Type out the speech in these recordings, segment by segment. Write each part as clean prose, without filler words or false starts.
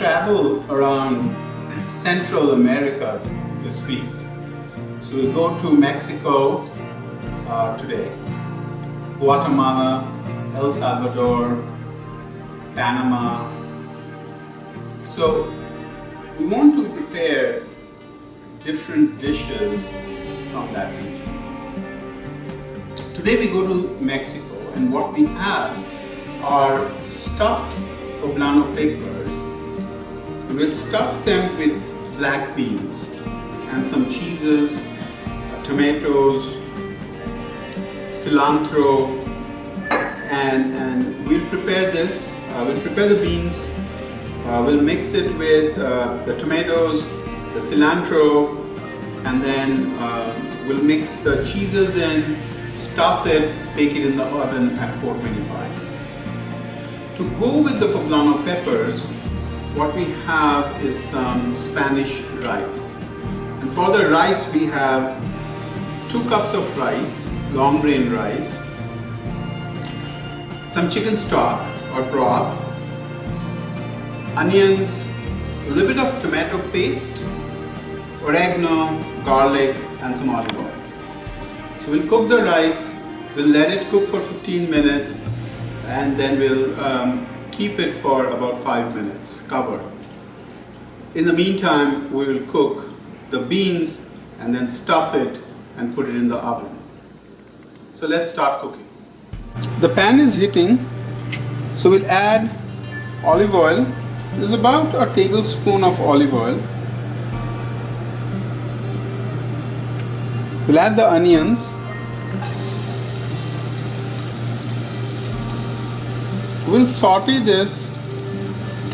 travel around Central America this week. So we'll go to Mexico today, Guatemala, El Salvador, Panama. So we want to prepare different dishes from that region. Today we go to Mexico, and what we have are stuffed Poblano peppers. We'll stuff them with black beans and some cheeses, tomatoes, cilantro, and we'll prepare this. We'll prepare the beans, we'll mix it with the tomatoes, the cilantro, and then we'll mix the cheeses in, stuff it, bake it in the oven at 425. To go with the Poblano peppers, what we have is some Spanish rice. And for the rice, we have 2 cups of rice, long grain rice, some chicken stock or broth, onions, a little bit of tomato paste, oregano, garlic, and some olive oil. So we'll cook the rice, we'll let it cook for 15 minutes, and then we'll keep it for about 5 minutes covered. In the meantime, we will cook the beans and then stuff it and put it in the oven. So let's start cooking. The pan is heating, so we'll add olive oil. There's about a tablespoon of olive oil. We'll add the onions. We'll saute this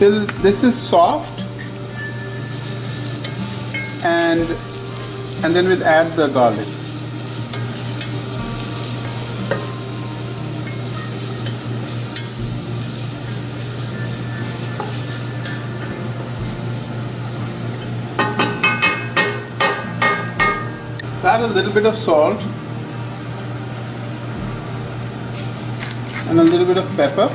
till this is soft, and then we'll add the garlic. Add a little bit of salt and a little bit of pepper.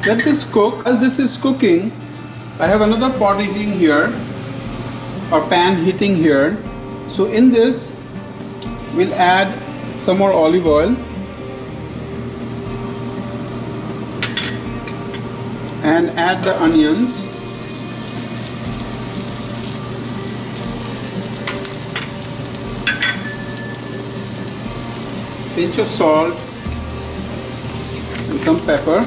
Let this cook. While this is cooking, I have another pot heating here, or pan heating here. So in this, we'll add some more olive oil and add the onions. Pinch of salt and some pepper.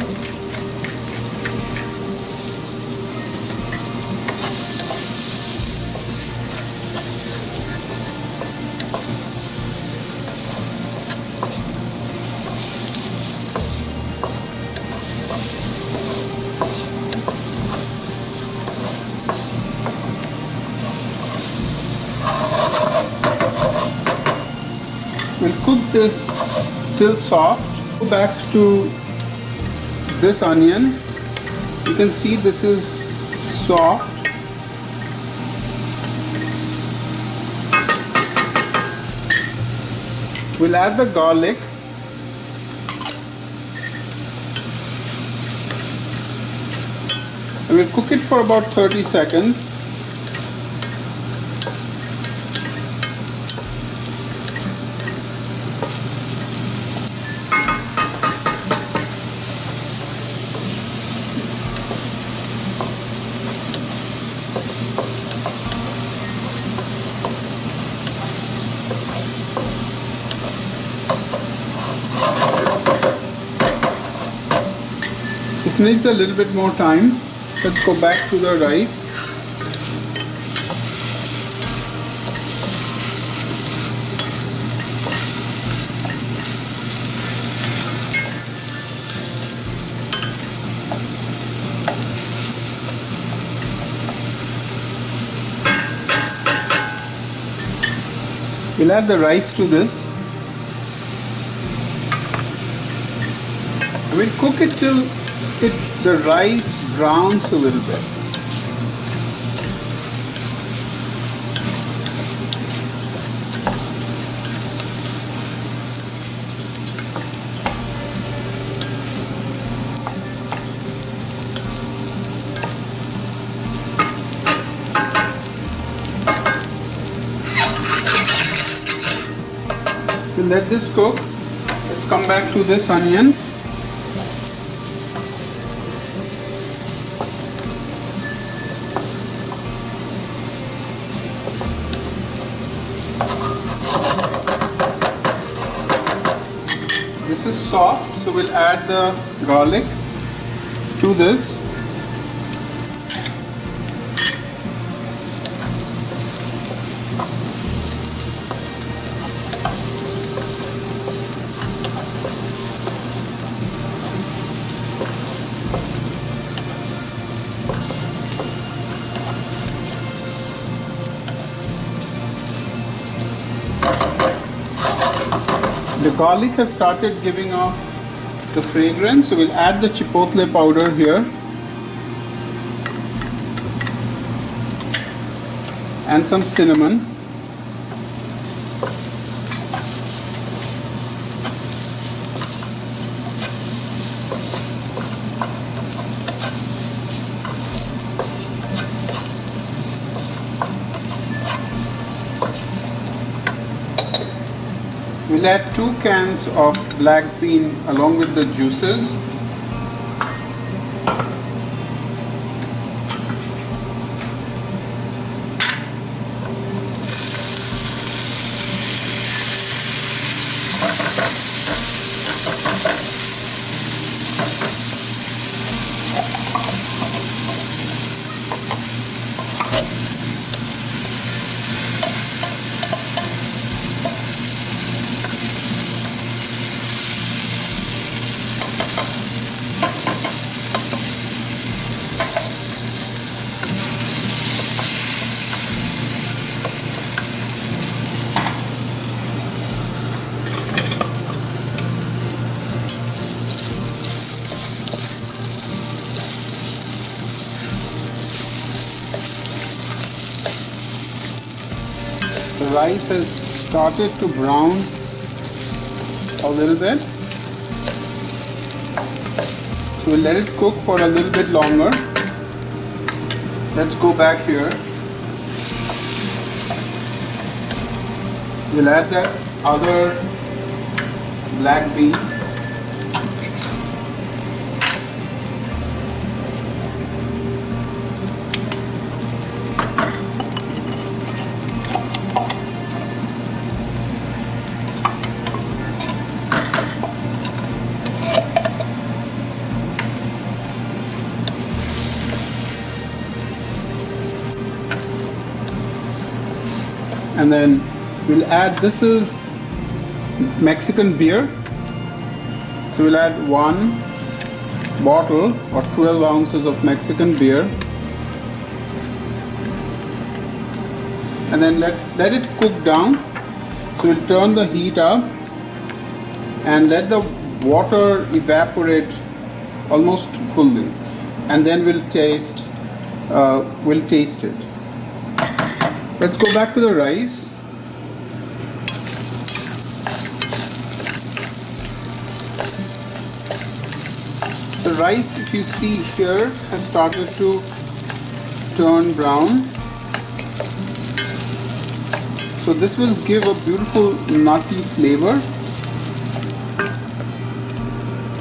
We'll cook this till soft. Go back to this onion. You can see this is soft. We'll add the garlic. And we'll cook it for about 30 seconds. This needs a little bit more time. Let's go back to the rice. We'll add the rice to this. We'll cook it till the rice browns a little bit. We'll let this cook. Let's come back to this onion. This is soft, so we'll add the garlic to this. The garlic has started giving off the fragrance, so we'll add the chipotle powder here and some cinnamon. We'll add 2 cans of black bean along with the juices. The rice has started to brown a little bit, so we'll let it cook for a little bit longer. Let's go back here. We'll add the other black bean. And then we'll add, this is Mexican beer, so we'll add 1 bottle or 12 ounces of Mexican beer, and then let it cook down. So we'll turn the heat up and let the water evaporate almost fully, and then we'll taste it. Let's go back to the rice. The rice, if you see here, has started to turn brown. So this will give a beautiful nutty flavor.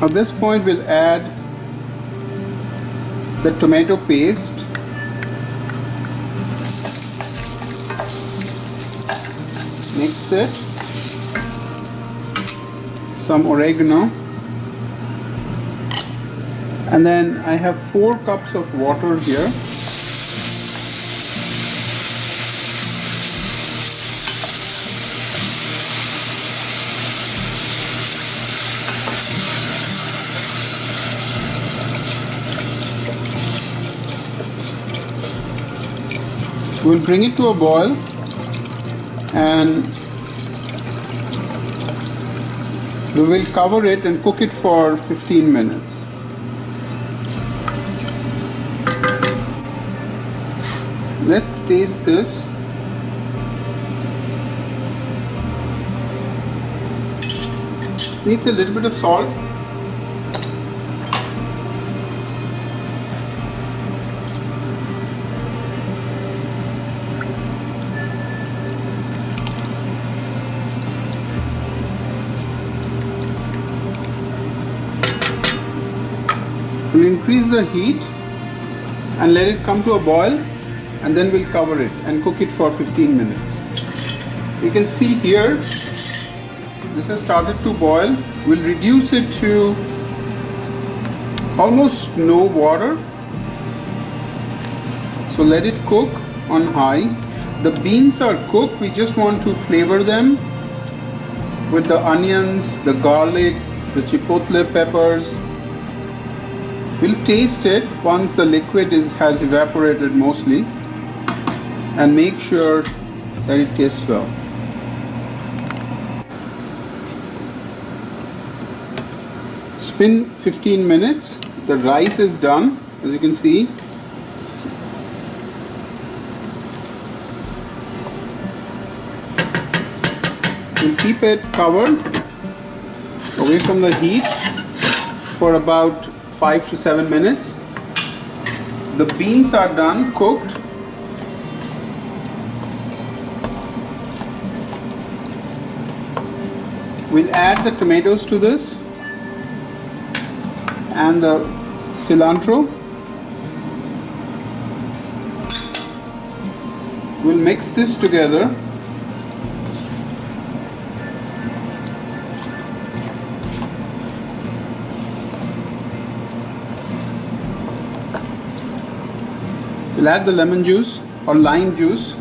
At this point we'll add the tomato paste. Mix it, some oregano, and then I have 4 cups of water here. We'll bring it to a boil and we will cover it and cook it for 15 minutes. Let's taste this. Needs a little bit of salt. We'll increase the heat and let it come to a boil, and then we'll cover it and cook it for 15 minutes. You can see here, this has started to boil. We'll reduce it to almost no water. So let it cook on high. The beans are cooked. We just want to flavor them with the onions, the garlic, the chipotle peppers. We'll taste it once the liquid has evaporated mostly, and make sure that it tastes well. It's been 15 minutes. The rice is done, as you can see. We'll keep it covered away from the heat for about 5 to 7 minutes. The beans are done, cooked. We'll add the tomatoes to this and the cilantro. We'll mix this together. We'll add the lemon juice or lime juice.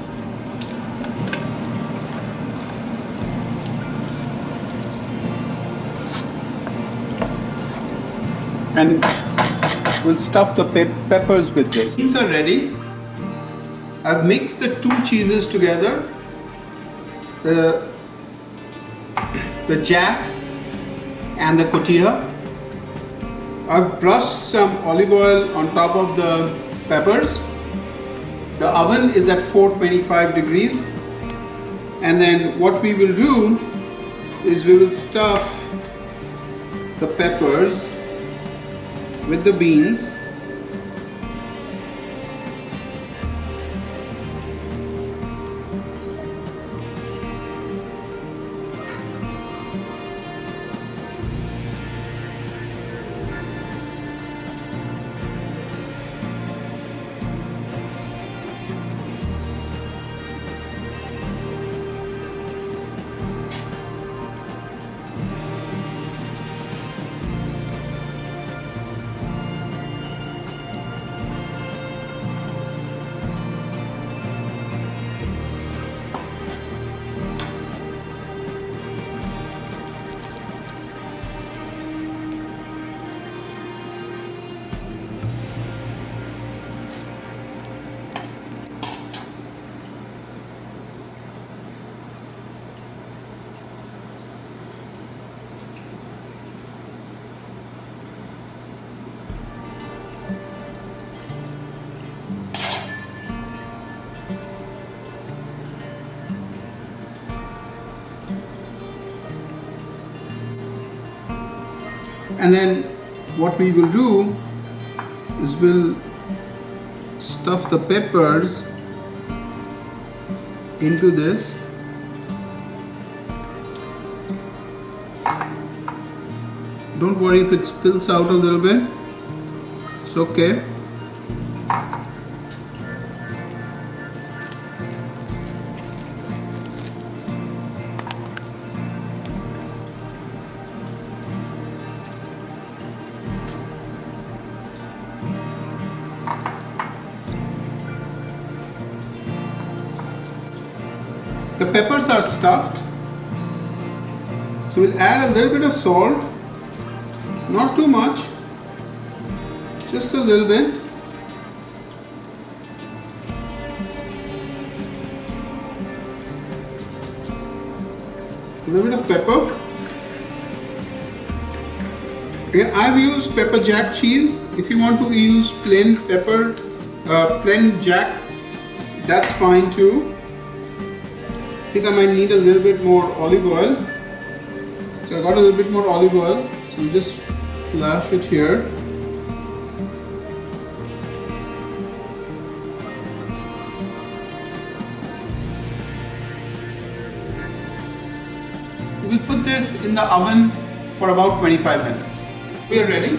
And we'll stuff the peppers with this. Beans are ready. I've mixed the two cheeses together. The Jack and the Cotija. I've brushed some olive oil on top of the peppers. The oven is at 425 degrees. And then what we will do is we will stuff the peppers with the beans. And then what we will do is we'll stuff the peppers into this. Don't worry if it spills out a little bit, it's okay. The peppers are stuffed, so we'll add a little bit of salt, not too much, just a little bit. A little bit of pepper. Okay, I've used pepper jack cheese. If you want to use plain pepper, plain jack, that's fine too. I think I might need a little bit more olive oil. So I got a little bit more olive oil. So I'll just splash it here. We'll put this in the oven for about 25 minutes. We are ready.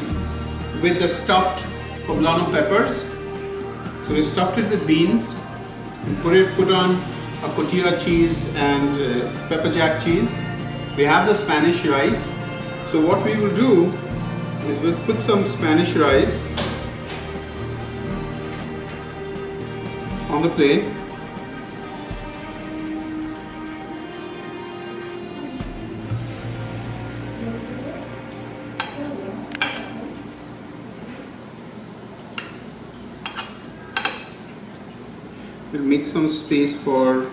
with the stuffed poblano peppers. So we stuffed it with beans, put on a cotija cheese and pepper jack cheese. We have the Spanish rice. So what we will do is we'll put some Spanish rice on the plate. We'll make some space for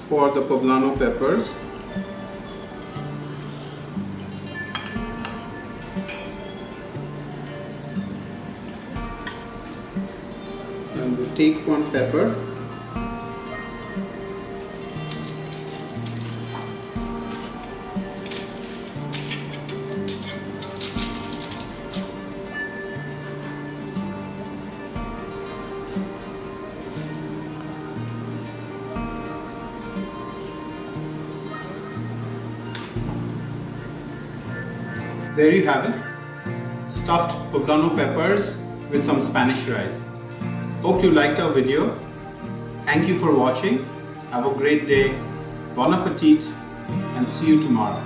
the poblano peppers. And we'll take one pepper. There you have it, stuffed poblano peppers with some Spanish rice. Hope you liked our video. Thank you for watching. Have a great day. Bon appetit and see you tomorrow.